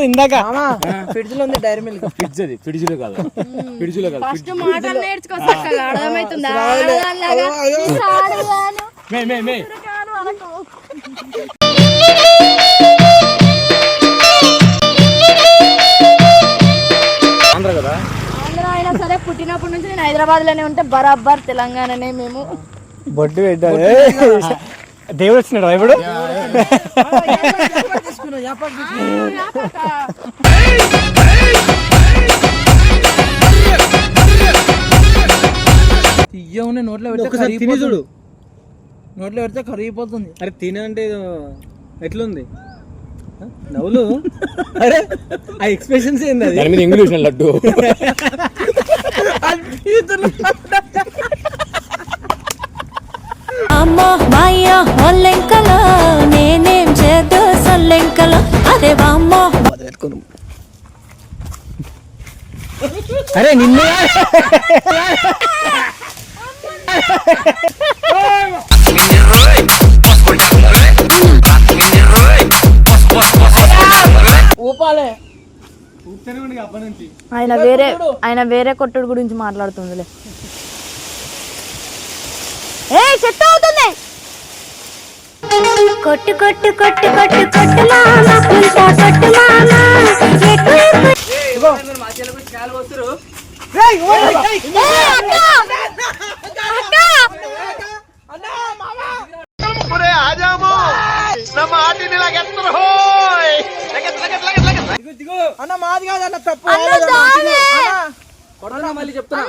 ఇందాక ఫ్రిడ్జ్ లో ఉంది డైరీ మిల్క్. ఫ్రిడ్జ్ అది ఫ్రిడ్జ్ లో కాదు, ఫ్రిడ్జ్ లో కాదు. ఫస్ట్ మాటలు నేర్చుకో చక్కగా అర్థమవుతుందా? ఆంధ్ర కదా, ఆంధ్ర అయినా సరే పుట్టినప్పటి నుంచి నేను హైదరాబాద్ లోనే ఉంటే బరాబర్ తెలంగాణనే. మేము బొట్టు పెట్టారు. దేవుడు వచ్చినాడు ఇప్పుడు. తీయనే నోట్లో పెడితే తిని చూడు, నోట్లో పెడితే కరిగిపోతుంది. అరే తినంటే ఎట్లుంది నవ్వులు? అరే ఆ ఎక్స్ప్రెషన్స్ ఏంది? దాని మీద ఇంగ్లీష్ లడ్డు. అమ్మో మాయ్యా ఒల్లెంకల నేనేం చేద్దు సొల్లెంకల అదే వామ్మో. అరే నిన్న ఊపాలే. ఆయన వేరే కొట్టుడు గురించి మాట్లాడుతుందిలే. సెట్ అవుతుంది. కొట్టు కొట్టు కొట్టు కొట్టు కొట్టు మామా పుల్టా కొట్టు మామా అన్న మాది కాదు అన్న, తప్పు. మళ్ళీ చెప్తున్నా.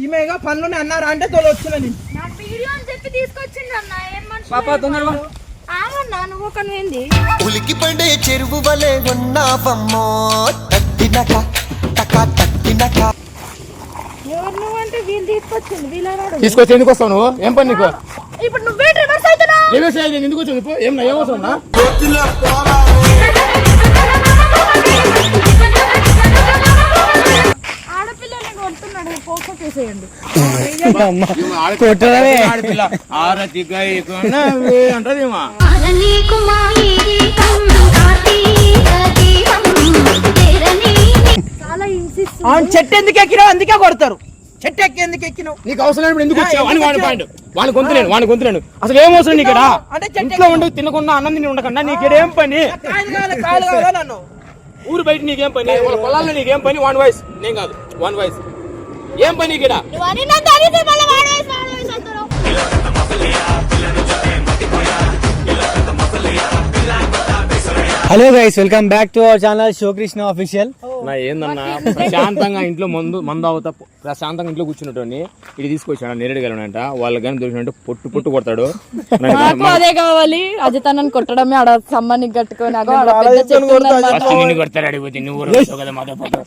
ఈమెగా పనులు అన్నారా అంటే తోలు వచ్చిన ఉలికి పడే చెరువు వలె ఉన్నావమ్మో తట్టినక టకా తట్టినక. ఎవరు నువ్వు అంటే వీళ్ళు తీసుకొచ్చింది. వీళ్ళ తీసుకొచ్చి ఎందుకు వస్తావు నువ్వు? ఏం పని నీకు? ఇప్పుడు నువ్వే రివర్స్ అవుతున్నా. రివర్స్ అయ్యి ఎందుకు వచ్చింది? ఏమవుతున్నా? ఆడపిల్లని కొడుతున్నాడు, పోకో చేసేయండి. ఆడపిల్ల ఆరతిగా అంటదేమా? చాలా ఇన్సిస్ట్. చెట్టు ఎందుకు ఎక్కినావు? అందుకే కొడతారు. చెట్టు ఎక్కి ఎందుకు ఎక్కినావు? నీకు అవసరం ఎందుకు వచ్చావు అని వాడి పాయింట్. వాడిని కొంతలేను అసలు ఏం అవసరం నీకు? ఇంట్లో ఉండి తినకుండా అన్నం తిని ఉండకుండా నీకేం పని? నన్ను ఊరు బయట నీకేం పని? వాళ్ళ పొలాల్లో నీకేం పని? వన్ వాయిస్ నేను కాదు, వన్ వాయిస్ ఏం పని ఇక్కడ? Hello guys, welcome back to our channel show Krishna official. నా ఏందన్నా ప్రశాంతంగా ఇంట్లో మందు అవుతా ప్రశాంతంగా ఇంట్లో కూర్చున్నట్టు ఇది తీసుకొచ్చాడు నేరేడుగలంట. వాళ్ళకి కానీ దొరికినట్టు పొట్టు కొడతాడు. నాకు అదే కావాలి. అజితన్నని కొట్టడమే ఆడ సమ్మానికి కట్టుకొని నిన్ను కొడతాడు. అడిగిపోతే నువ్వు కదా మాతో పాటు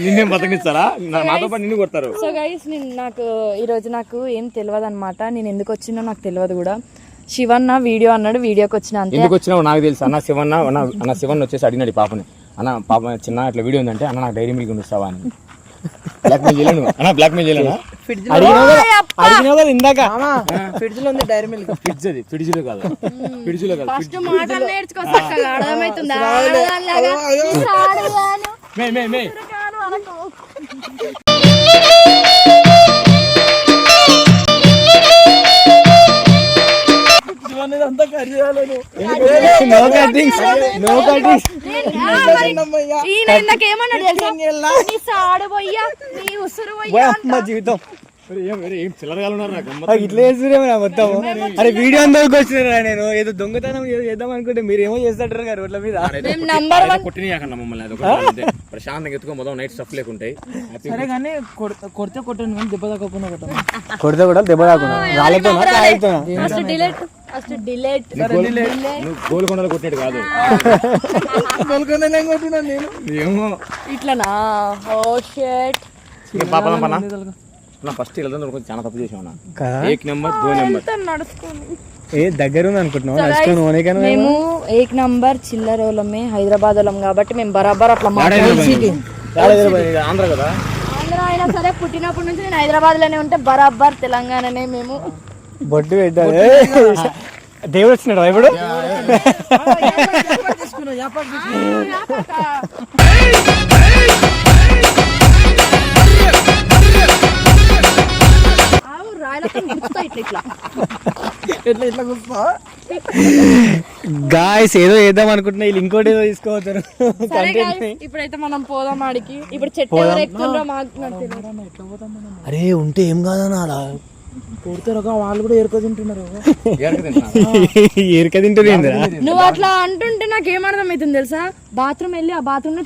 నిన్నేం బతకనిస్తారా? నాతో పాటు నిన్ను కొడతారు. సో గైస్, నాకు ఈరోజు నాకు ఏం తెలియదు అనమాట. నేను ఎందుకు వచ్చినో నాకు తెలియదు కూడా. శివన్న వీడియో అన్నాడు, వీడియోకి వచ్చిన. అంతే. ఎందుకు వచ్చినావు నాకు తెలుసు. అన్న శివన్ వచ్చేసి అడిగినాడు పాపని, అన్న పాప చిన్న ఇట్లా వీడియో ఉందంటే అన్న నాకు డైరీ మిల్క్ ఇస్తావా అని. బ్లాక్మెయిల్ చేయలేను అన్న, బ్లాక్మెయిల్ చేయలేనా? ఇందాక ఫ్రిడ్జ్ లో ఉంది డైరీ మిల్క్. ఫ్రిడ్జ్ అది ఫ్రిడ్జ్ లో కాదు, ఫ్రిడ్జ్ లో కాదు. ఫస్ట్ మాటలు నేర్చుకో చక్కగా అర్థమవుతుందా? నాకేమన్నాడు తెలుసా? నీ సాడు పోయ్యా, నీ ఉసురు పోయ్యా జీవితం చిల్లరగా ఇట్లా చేస్తున్నారేమో మొత్తం. అరే వీడియో అందరికి వచ్చినారా? నేను ఏదో దొంగతనం చేద్దాం అనుకుంటే మీరు ఏమో చేస్తాడు కదా రోడ్ల మీద. కొట్టినాకన్నా మమ్మల్ని ప్రశాంతంగా ఎత్తుకోదాం, నైట్ స్టఫ్ లేకుంటాయి. సరే కానీ కొడితే కొట్టాను కానీ దెబ్బ తగ్గకుండా కొడితే కూడా దెబ్బ తాకుండా రాళ్ళతో గోల్కొండలు కొట్టినట్టు కాదు. కొట్టినా నేను ఏమో ఇట్లనా? Oh shit. పాపం పన్నా ఫస్ట్ ఇలా చాలా తప్పు చేసావు. 1 నెంబర్ 2 నెంబర్ నడుచుకోండి. ఏ దగ్గర ఉంది అనుకుంటున్నావు So guys, నడుచుకొని పోనీకైనా మేము 1 నంబర్ చిల్లరోళ్ళమే, హైదరాబాద్ వాళ్ళం కాబట్టి మేము బరాబర్ అట్లా మాట్లాడాలి. ఆంధ్ర కదా. ఆంధ్ర అయినా సరే పుట్టినప్పటి నుంచి నేను హైదరాబాద్ లోనే ఉంటే బరాబర్ తెలంగాణనే మేము. బొట్టు పెట్టాలి. దేవుడు వచ్చినాడు ఇప్పుడు. గాయస్ ఏదో వేద్దాం అనుకుంటున్నా, వీళ్ళు ఇంకోటి ఏదో తీసుకోవచ్చారు. ఇప్పుడైతే మనం పోదాం ఆడికి. ఇప్పుడు చెట్టు ఎవరు ఎక్కుతుండ్రో మాకు తెలియదు. అరే ఉంటే ఏం కాదన్నా అలా కొడతారు వాళ్ళు కూడా ఎరుక తింటున్నారు. ఎరుక తింటుంది. నువ్వు అట్లా అంటుంటే నాకు ఏమర్థం అవుతుంది తెలుసా? బాత్రూమ్ వెళ్ళి ఆ బాత్రూమ్ లో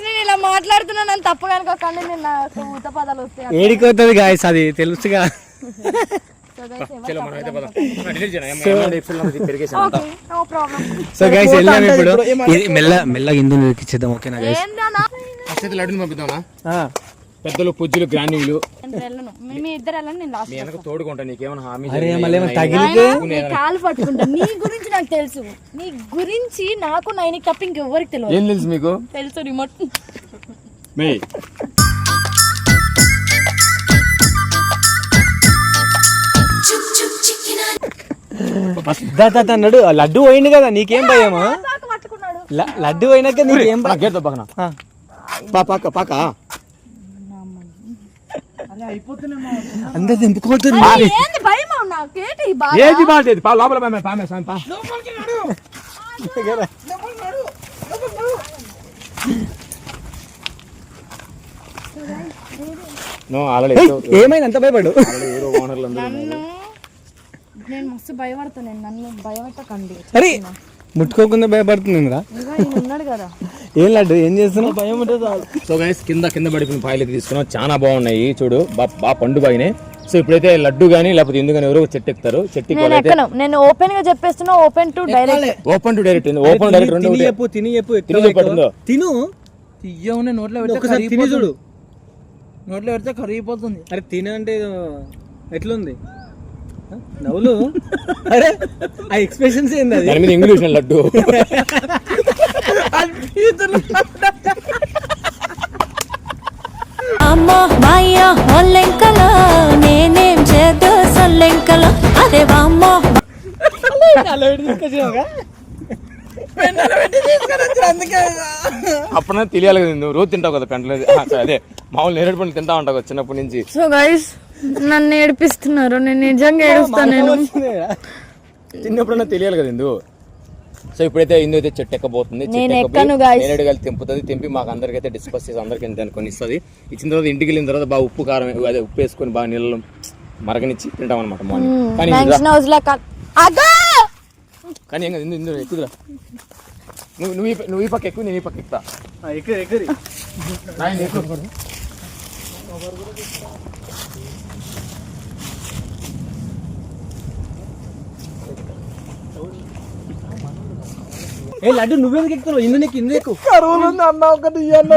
నేను ఇలా మాట్లాడుతున్నా, నన్ను తప్పు కనుకోకండి. నేను నాకు ఊత పదాలు వస్తాయి. ఏడిపోతుంది గాయస్, అది తెలుసుగా. సో గైస్ వెళ్ళాము ఇప్పుడు. మెల్లగా ఇందు ఇచ్చేద్దాం. ఓకేనా గైస్? లడ్డుని పంపిద్దామా? పెద్దలు పుజ్జులు గ్రాండింగ్లు మీ ఇద్దరు వెళ్ళండి, నేను లాస్ట్ మీ వెనక తోడుకుంటా. నీకేమైనా హామీ తగిలితే కాలు పట్టుకుంటా. నీ గురించి నాకు తెలుసు, నీ గురించి నాకు నైనికి తప్ప ఇంకెవ్వరికి తెలియదు. ఏం తెలుసు మీకు? తెలుసు రిమోట్. అన్నాడు. లడ్డు పోయింది కదా, నీకేం భయమా? పట్టుకున్నాడు. లడ్డు పోయినాక నీకేం గేట్ పక్కన పాక పాక అందరు దింపుకోతుంది. ఏంది భయమా? నాకేంటి ఈ బాధ? ఏది బాధ? లోపల ఏమైంది అంత భయపడు? నేను మస్తు భయపడతాను. నన్ను భయపెట్టకండి. అరే ముట్టుకోకుండా భయపడుతుంది ఉన్నాడు కదా. ఏం లడ్డు ఏం చేస్తున్నావు? భయం ఉంటుంది. సో గైస్ కింద పడిపోయిన పాయలు తీసుకున్నాం, చాలా బాగున్నాయి. చూడు బాగా పండు బాగినాయి. సో ఇప్పుడైతే లడ్డు గానీ లేకపోతే ఎందుకు కానీ ఎవరో చెట్టు ఎక్కుతారు. చెట్టు నేను ఓపెన్ గా చెప్పేస్తున్నా. Open to direct open to direct తిని చెప్పట్టుందో తిను తీయగానే నోట్లో పెడితే తిని చూడు. నోట్లో పెడితే కరిగిపోతుంది. అరే తిన అంటే ఎట్లుంది నవ్వులు? అరే ఆ ఎక్స్ప్రెషన్స్ ఏంది? అది దాని మీద ఇంగ్లీష్ లడ్డు. అమ్మో మాయ్యా ఒల్లెంకలో నేనేం చేద్దు సొల్లెంకలో అదే వామ్మో. అప్పుడే తెలియాలి కదా, నువ్వు రోజు తింటావు కదా పెంటలేదు. అదే మామూలు నేరేడు పండు తింటా ఉంటావు కదా చిన్నప్పటి నుంచి. సో గైస్ నన్ను ఏడిపిస్తున్నారు. నేను నిజంగా ఏడుస్తాను. నేను చిన్నప్పుడన్నా తెలియాలి కదా ఇందు. సో ఇప్పుడైతే ఇందు అయితే చెట్టు ఎక్కబోతుంది. నేరేడు కలిసి తెంపుతుంది. తెంపి మాకు అందరికి అయితే డిస్కస్ చేసి అందరికి ఎంత అనుకొని ఇస్తుంది. ఇచ్చిన తర్వాత ఇంటికి వెళ్ళిన తర్వాత బాగా ఉప్పు కారం అదే ఉప్పు వేసుకొని బాగా నీళ్ళు మరగనిచ్చి తింటాం అనమాట మార్నింగ్. కానీ ఏం ఇందు ఇందు ఎక్కుదురా. నువ్వు ఈ పక్క ఎక్కువ, నేను ఈ పక్క ఎక్కుతా. ఏ లడ్డు నువ్వెందుకు ఎక్కుతున్నావు? ఇందు నీకు ఇందు ఎక్కువ కరువులు అన్న ఒకటి కాలు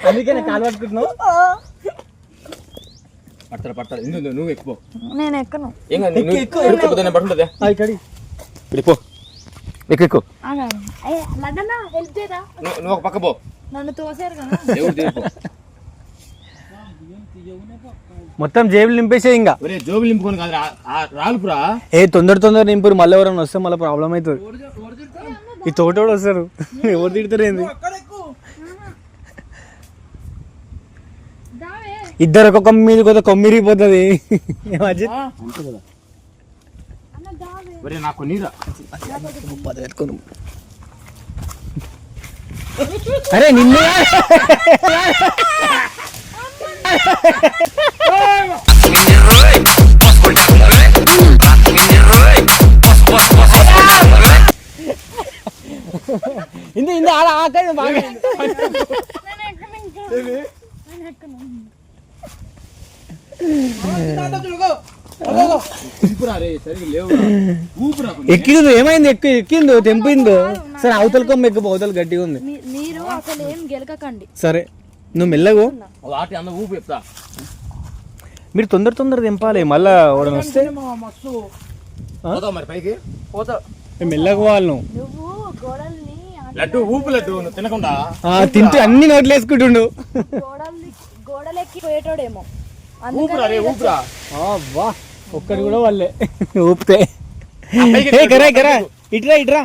అందుకే కాలు పట్టుకుంటున్నావు. పడతాడు ఇందు నువ్వు ఎక్కువ. నేను ఎక్కను. పడుతుందా ఇప్పుడు ఎక్కువ. నువ్వు ఒక పక్క పో. నన్ను తోసారు కదా. మొత్తం జేబులు నింపేసే ఇంకా. జోబులు నింపుకొని కాదు రాలుపురా. ఏ తొందర నింపురు, మళ్ళీ ఎవరైనా వస్తే మళ్ళీ ప్రాబ్లం అవుతుంది. ఈ తోటోడు వస్తారు, ఎవరు తిడతారు ఏంది? ఇద్దరు ఒక కొమ్మి మీద కొత్త కొమ్మిరిగిపోతుంది. నాకు నీరా. అరే నిన్న ఇంత ఇంత ఆడ ఆకలి బాగా. ఎక్కిందో ఏమైంది? ఎక్కిందో తెంపిందో. సరే అవతల కొమ్మ ఎక్కువ, అవతల గట్టిగా ఉంది. మీరు అసలు ఏం గెలకండి. సరే నువ్వు మెల్లగో. ఊపు చెప్తా. మీరు తొందర దింపాలి, మళ్ళా వాడు వస్తే మస్తు పోతావు మరి పైకి. పోతా. మెల్లగా పోవాలి నువ్వు. నువ్వు గోడల్ని లడ్డు ఊపు లడ్డు నువ్వు తినకుండా తింటూ అన్ని నోట్లు వేసుకుంటుండు. గోడలెక్కి పోయేటోడేమో. ఊపురా రే ఊపురా. వా ఒక్కటి కూడా వాళ్ళే ఊపితే. కరా ఇట్రా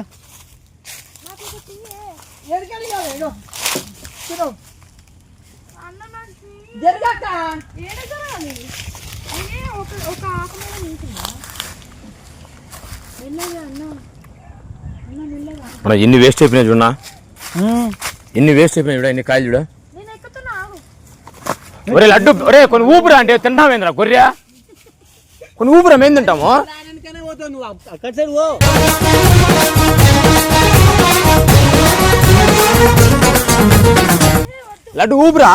ఎన్ని వేస్ట్ అయిపోయినాయి చూడన్నా, ఎన్ని వేస్ట్ అయిపోయినాయి చూడ, ఎన్ని కాయలు చూడ. ఒరే లడ్డు ఒరే కొన్ని ఊపురా అంటే తింటామేంద్రా గొర్రె, కొన్ని ఊపురా మేము తింటాము. లడ్డు ఊపురా.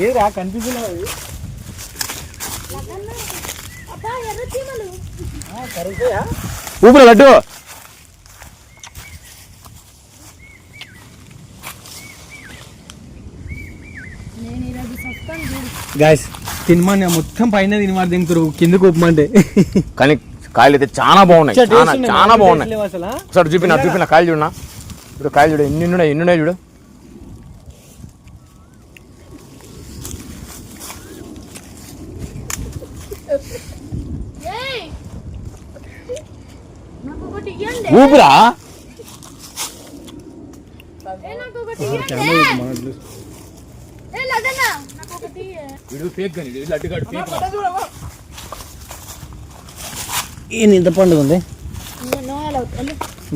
ఏరా కనిపిస్తున్నా ఊపురా లడ్డు. గాయస్ తినమని మొత్తం పైన తినమారు దింగుతారు, కిందకు ఊపమంటే. కానీ కాయలు అయితే చాలా బాగున్నాయి, చాలా బాగున్నాయి. అసలు ఒకసారి చూపిన కాయలు చూడన్నా. ఇప్పుడు కాయలు చూడు ఎన్ని ఉన్నాయి చూడు. ఊపురా. ఇంత పండుగ ఉంది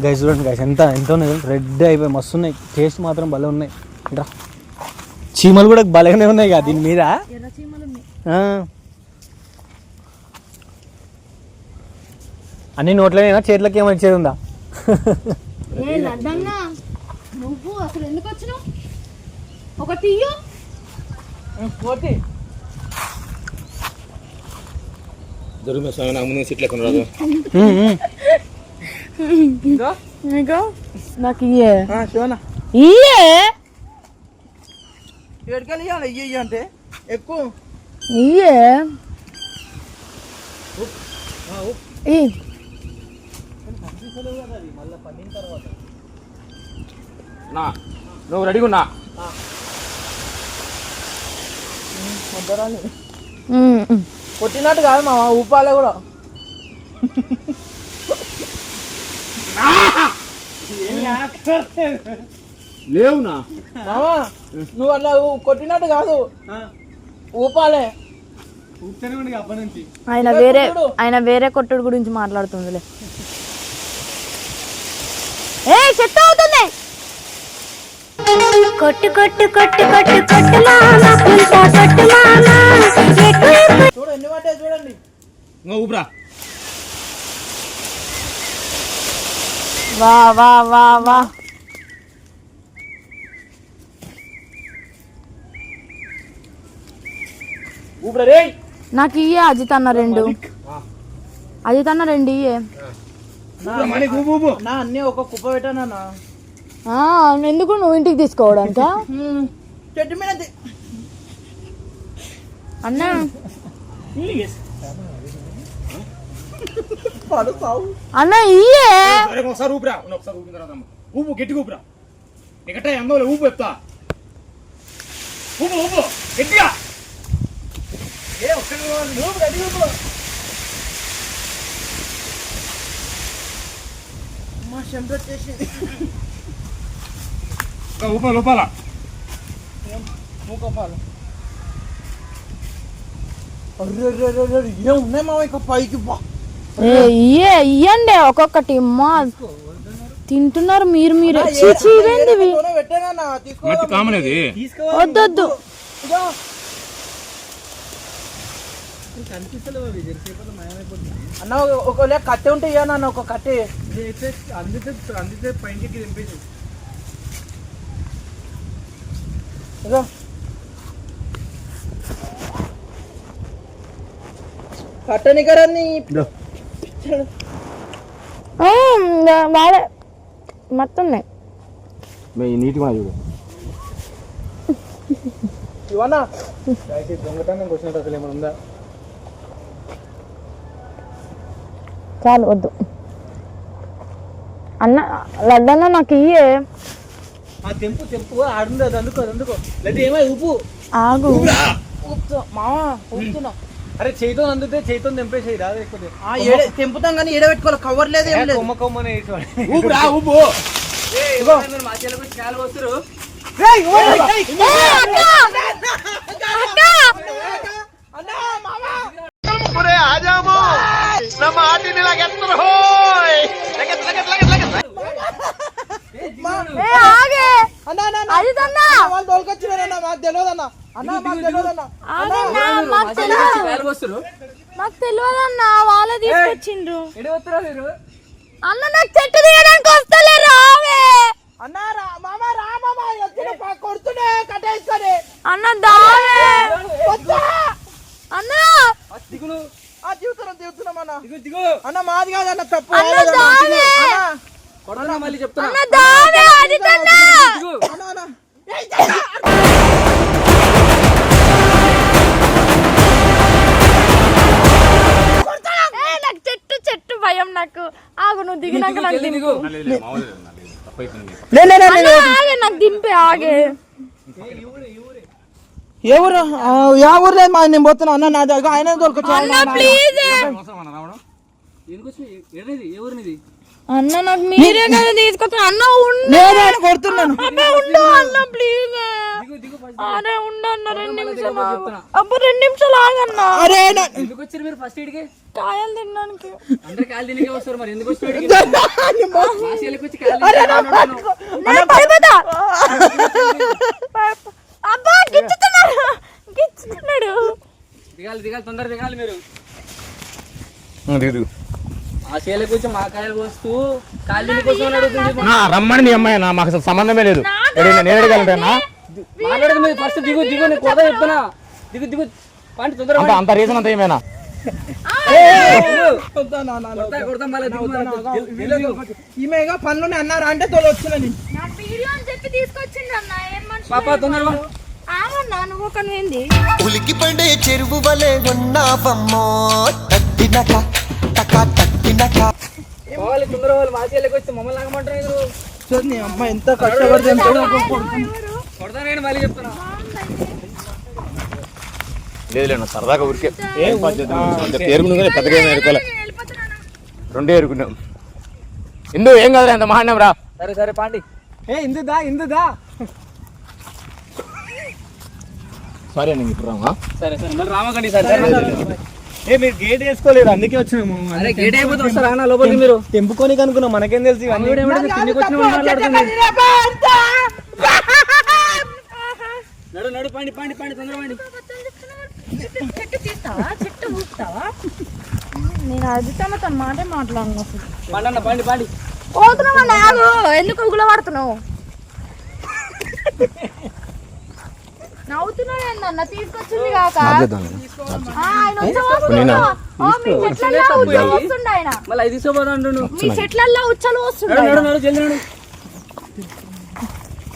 గైస్. చూడండి గైస్ ఎంత ఉన్నాయి, రెడ్ అయిపోయి మస్తు ఉన్నాయి. టేస్ట్ మాత్రం భలే ఉన్నాయి. ఇట్రా చీమలు కూడా భలేగానే ఉన్నాయి కదా దీని మీద. అన్ని నోట్లనేనా, చేతులకి ఏమైనా ఇచ్చేది ఉందా? నువ్వు అసలు ఎందుకు వచ్చినావు? ఒకటి ఇయ్యు. నాకు ఇయ్యే ఏడుకెళ్ళి ఇయ్య అంటే ఎక్కువ ఇయ్యే. నువ్వు రెడీగా ఉన్నా. కొట్టినట్టు కాదు మా ఊపాలే కూడా. లేవునా మామా నువ్వు అట్లా కొట్టినట్టు కాదు, ఊపాలే. ఆయన వేరే కొట్టుడు గురించి మాట్లాడుతుందిలే. చెత్త అవుతుంది. కొట్టు కొట్టు కొట్టు కొట్టు కొట్టు మామా పుల్టా కొట్టు మామా చూడు ఎన్ని పడ్డాయి చూడండి. ఊపురా. వా వా వా వా. ఊపురా రే. నాకు ఇయ్యే అజిత్ అన్న రెండు ఇయ్యే. నా అన్ని ఒక కుప్ప పెట్టానా. ఎందుకు నువ్వు ఇంటికి తీసుకోవడానికా? చెట్టు మీద అన్నా అన్న ఇయ్యే. ఒకసారి ఊపిరా, ఒకసారి ఊపిన తర్వాత ఊపు గట్టిగా ఊపిరా. ఎక్కట ఎందో ఊపు చెప్తా. ఊపు ఊపు గట్టిగా. మా చెంప వచ్చేసి ఊపాల ఊపాల మూకపాలు. ఏమున్నాయి మా ఇక పైకి ఇయ్యండి ఒక్కొక్కటి. అమ్మా తింటున్నారు మీరే. వద్దొద్దు. అన్న ఒకవేళ కట్టె ఉంటే ఇయ్యనా ఒక కట్టె. అందుకే పైకి తెంపేసి కట్టని కరాన్ని వాడే మొత్తం నీట్గా చూడు ఇవన్నా దొంగతనం వచ్చినట్టు అసలు ఏమైనా ఉందా? చాలు వద్దు అన్న లడ్డన్న నాకు ఇయ్యే తెంపు ఆడుంది అది అందుకో లేదా ఏమై ఉప్పు ఆగు మావా ఊపుతున్నా. అరే చేయితో అందుతే చేయితో తెంపేసేయి రాదు ఎక్కువ తెంపుతాం కానీ ఎడబెట్టుకోవాలి, కవర్ లేదు ఏం లేదు. కొమ్మనే ఊపురా ఊపు వాళ్ళు తోలుకొచ్చినారన్నా, మాకు తెలియదన్నా. అన్నా మాకు తెలియదన్నా. నాకు తెలియదన్నా, వాళ్ళే తీసుకొచ్చిండ్రు. అన్న నాకు చెట్టు తీయడానికి వస్తలేరు. అన్నా రా మామ, రా మామ, కొడుతునే కట్టేసుకొని. అన్న దావే అన్న దిగుతున్నాం అన్న. అన్న మాది కాదు అన్న, తప్పు. అన్న దావే మళ్ళీ చెప్తున్నా. అన్న దావే అది తన్నా అన్న అన్న నాకు చెట్టు భయం. నాకు ఆగు, నువ్వు దిగినాక నాకు దింపు. నాకు దింపే ఆగే. ఏ ఊరు? యా ఊర్లో మా నేను పోతున్నా అన్న. నా దగ్గర ఆయన తోలుకొచ్చా ప్లీజ్ అన్న, నాకు మీరే కదా తీసుకొచ్చా. అన్న కొడుతున్నాను. ఉండు అన్న ప్లీజ్. అరే ఉండు అన్న, 2 నిమిషాలు ఆగు. అబ్బా 2 నిమిషాలు ఆగన్నా. అరే మీరు ఫస్ట్ ఇడికి కాయలు తినడానికి. అందరు కాయలు తినకే వస్తారు, మరి ఎందుకు వస్తారు? నేను పడిపోతా. అబ్బా గిచ్చుతున్నాడు. దిగాలి తొందర దిగాలి మీరు. దిగు ఆ చేలకు వచ్చి మా కాయలు వస్తూ కాయలు తిని కోసం అడుగుతుంది. రమ్మని నీ అమ్మాయి మాకు అసలు సంబంధమే లేదు. నేను అడగాలంటేనా మాట్లాడదు మీరు ఫస్ట్ దిగు నేను కొత్త చెప్తున్నా. దిగు పండి తొందర అంత రీజన్ అంత ఏమైనా ఈమెగా పనులు అన్నారా అంటే తోలు వచ్చిందని పాప తొందరగా ఆగన్నా, నువ్వు ఒక ఏంది ఉలికి పడే చెరువు వలె ఉన్నావమ్మో తట్టినక టకా తట్టినక పోవాలి తొందర వాళ్ళు మా చేలకు వచ్చి మమ్మల్ని లాగమంటారు. నీ అమ్మ ఎంత కష్టపడితే కొడతానని మళ్ళీ చెప్తున్నా. లేదు సరదాగా ఊరికే ఏరుకున్నా పెద్దగా ఏరుకోలే, 2 ఏరుకున్నాం. ఇందు ఏం కాదులే, అంత మహాన్యం రా. సరే పాండి. ఇందుదా సారీ అండి ఇప్పుడు రామా. సరే మళ్ళీ రామకండి సార్. మీరు గేట్ వేసుకోలేరు, అందుకే వచ్చినాము. అరే గేట్ అయిపోతే వస్తారా అన్న లోపలికి? మీరు తెంపుకొని కనుక్కున్నాం, మనకేం తెలుసు ఇవన్నీ. తిండికి వచ్చిన మాట్లాడుతుంది. నడు పండి తొందర పండి. చెట్టు తీస్తావా, చెట్టు ఊపుతావా? నేను అది తన మాటే మాట్లాడను అసలు. పండన్న పండి పోతున్నావా? నాగు ఎందుకు ఉగుల పడుతున్నావు? నవ్వుతున్నావు ఏందన్న? తీసుకొచ్చింది కాక ఆయన వస్తుండే, ఆయన మళ్ళీ 5 తీసుకోపోతా అంటుండు. మీ చెట్లల్లో ఉచ్చలు వస్తుండే. నడు జల్ది నడు.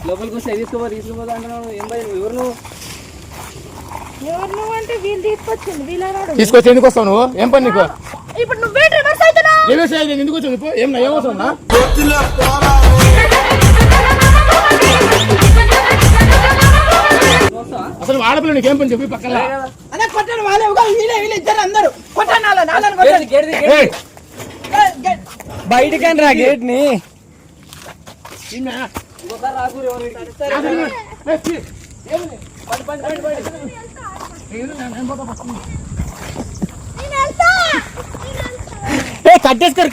లోపలికి వస్తే తీసుకోపోతా అంటున్నాడు. ఏం భయం? ఎవరు నువ్వు అంటే వీళ్ళు తీసుకొచ్చింది. వీళ్ళన్నాడు తీసుకొచ్చి ఎందుకు వస్తావు నువ్వు? ఏం పని నీకు? ఇప్పుడు నువ్వే రివర్స్ అవుతున్నావు. ఎందుకు వచ్చావు? ఏం వస్తున్నా? అసలు ఆడపిల్ల నీకేం పని చెప్పి పక్కన కొట్టాను వాళ్ళే వీళ్ళు ఇద్దరు అందరూ కొట్టాను. బయటకి రా గేట్ ని. కట్టేసుకోరు.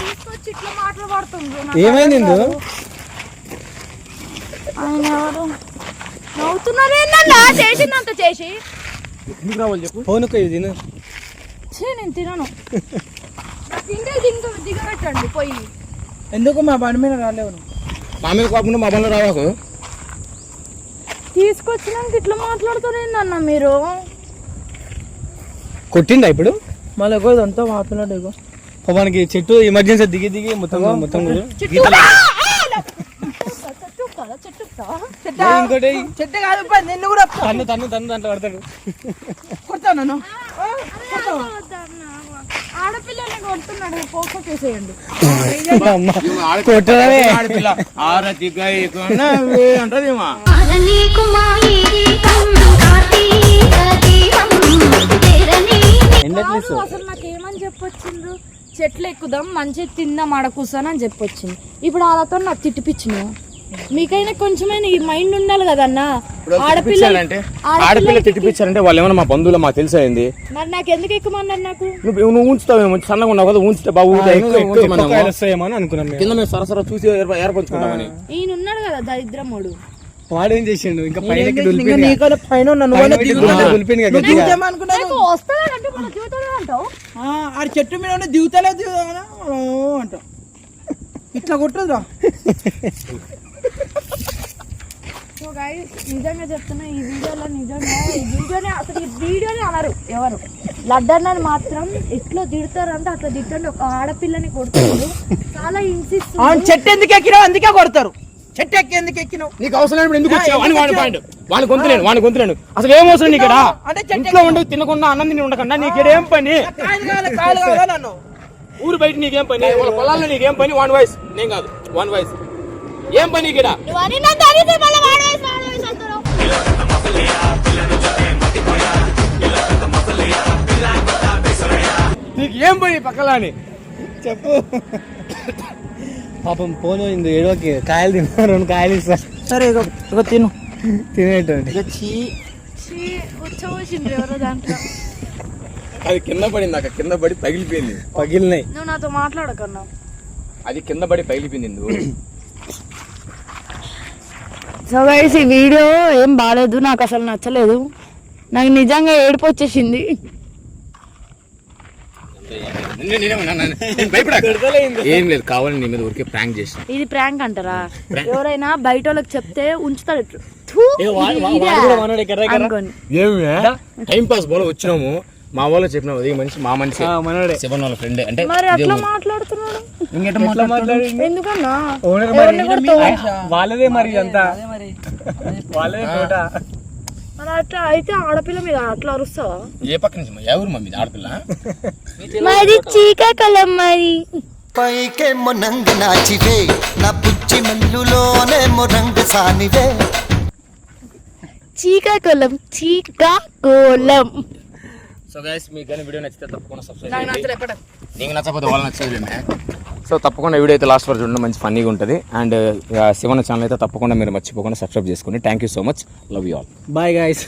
తీసుకొచ్చి ఇట్లా మాట్లాడుతుండ్రు. ఏమైంది? ఆయన ఎవరు? నవ్వుతున్నారు ఏంటన్నా? చేసిందంత చేసి ఎందుకు రావాలి చెప్పు. ఫోన్ తిను. నేను తినను. తింటే దిగబెట్టండి పోయి. ఎందుకు మా బండి మీద రాలేవు? మా మీద కాకుండా మా బండ్లో రావాకు. తీసుకొచ్చినాక ఇట్లా మాట్లాడుతారు ఏందన్న మీరు? కొట్టిందా ఇప్పుడు? మళ్ళీ అంతా మాట్లాడు. మనకి చెట్టు ఎమర్జెన్సీ దిగి దిగి మొత్తం ఇంకోటి చెట్టు కాదు పా, నిన్ను కూడా తన్ను దాంట్లో పడతాడు. కొడతా నన్ను. ఆడపిల్లల్ని కొడుతున్నాడు, ఫోకస్ చేసేయండి. కొట్టడమే ఆడపిల్ల ఆరతిగా అంటది మా నీకు మా ఈ గీతం కార్తీక దీపం తెరని ఎండట్లేదు. కాదు, అసలు నాకేమని చెప్పొచ్చిండ్రు, చెట్లు ఎక్కుదాం మంచి తిందాం ఆడ కూర్చొని అని చెప్పొచ్చింది. ఇప్పుడు వాళ్ళతో నాకు తిట్టిపిచ్చినావు. మీకైనా కొంచెమైనా ఈ మైండ్ ఉండాలి కదన్నా. ఆడపిల్ల తిట్టిపించారంటే వాళ్ళు ఏమన్నా మా బంధువులు మాకు తెలిసేది. మరి నాకు ఎందుకు ఎక్కుమన్నారు? నాకు నువ్వు ఉంచుతావేమో, సన్నగా ఉన్నావు కదా, ఉంచితే బాబు వస్తాయేమో అని అనుకున్నాం మేము. కింద మేము సరసర చూసి ఏర్పరచుకుంటామని. ఈయన ఉన్నాడు కదా దరిద్రముడు, వాడేం చేసిండు ఇంకా పైన ఇంకా నీకన్నా పైన ఉన్నాను. నాకు వస్తాడంటే మన జీవితంలో అంటావు. ఆడ చెట్టు మీద దిగుతలేదు అంటావు. ఇట్లా కొట్టదురా. సో గైస్, నిజంగా చెప్తున్నా, ఈ వీడియోని అసలు ఈ వీడియోని అనరు ఎవరు. లడ్డన్నని మాత్రం ఎట్లా తిడతారంటే అట్లా తిట్టండి. ఒక ఆడపిల్లని కొడుతారు, చాలా హింసిస్తారు. చెట్టు ఎందుకు ఎక్కినావు? అందుకే కొడతారు. చెట్టు ఎక్కి ఎందుకు ఎక్కినావు? నీకు అవసరం ఎందుకు వచ్చావు అని వాడిని గొంతులేను అసలు ఏం అవసరం నీకు ఇక్కడ? ఇంట్లో ఉండి తినకుండా అన్నం తిని ఉండకుండా నీకేం పని? కాయలు కావాలా నన్ను? ఊరు బయట నీకేం పని? వాళ్ళ పొలాల్లో నీకేం పని? వన్ వాయిస్ నేను కాదు, వన్ వాయిస్ ఏం పని ఇక్కడ? నీకు ఏం పని పక్కలా అని చెప్పు. పాపం పోయింది ఏడోకి. కాయలు తిన్నా, 2 కాయలు ఇస్తా. సరే ఇక తిను. తినేటండి. కూర్చోవచ్చిండ్రు ఎవరో దాంట్లో. అది కింద పడింది, అక్కడ కింద పడి పగిలిపోయింది. పగిలినాయి. నువ్వు నాతో మాట్లాడకన్నా. అది కింద పడి పగిలిపోయింది. సో గైస్, ఈ వీడియో ఏం బాగాలేదు, నాకు అసలు నచ్చలేదు. నాకు నిజంగా ఏడుపు వచ్చేసింది. ఏం లేదు, కావాలని నీ మీద ఊరికే ప్రాంక్ చేసిన. ఇది ప్రాంక్ అంటారా? ఎవరైనా బయట వాళ్ళకి చెప్తే ఉంచుతాడు. అనుకోని టైం పాస్ బోలో వచ్చినాము, మా వాళ్ళు చెప్పినాము ఈ మనిషి మా మనిషి శివన్ వాళ్ళ ఫ్రెండ్ అంటే మరి అట్లా మాట్లాడుతున్నాడు ఎందుకన్నా? వాళ్ళదే మరి అంతా, వాళ్ళదే తోట. మరి అట్లా అయితే ఆడపిల్ల మీద అట్లా అరుస్తావా? ఏ పక్క నుంచి ఎవరు మమ్మీ ఆడపిల్ల? మరి చీకకలం మరి పైకేమో నంగి నాచివే నా పుచ్చి మల్లులోనేమో రంగు సానివే. చీకకలం చీకకోలం. సో గైస్, మీకు కానీ వీడియో నచ్చితే తప్పకుండా సబ్స్క్రైబ్ చేయండి. నీకు నచ్చకపోతే వాళ్ళు నచ్చదు. సో తప్పకుండా వీడియో అయితే లాస్ట్ వరకు చూడండి, మంచి ఫన్నీగా ఉంటుంది. అండ్ శివన్న ఛానల్ అయితే తప్పకుండా మీరు మర్చిపోకుండా సబ్స్క్రైబ్ చేసుకోండి. Thank you so much, love you all, bye guys.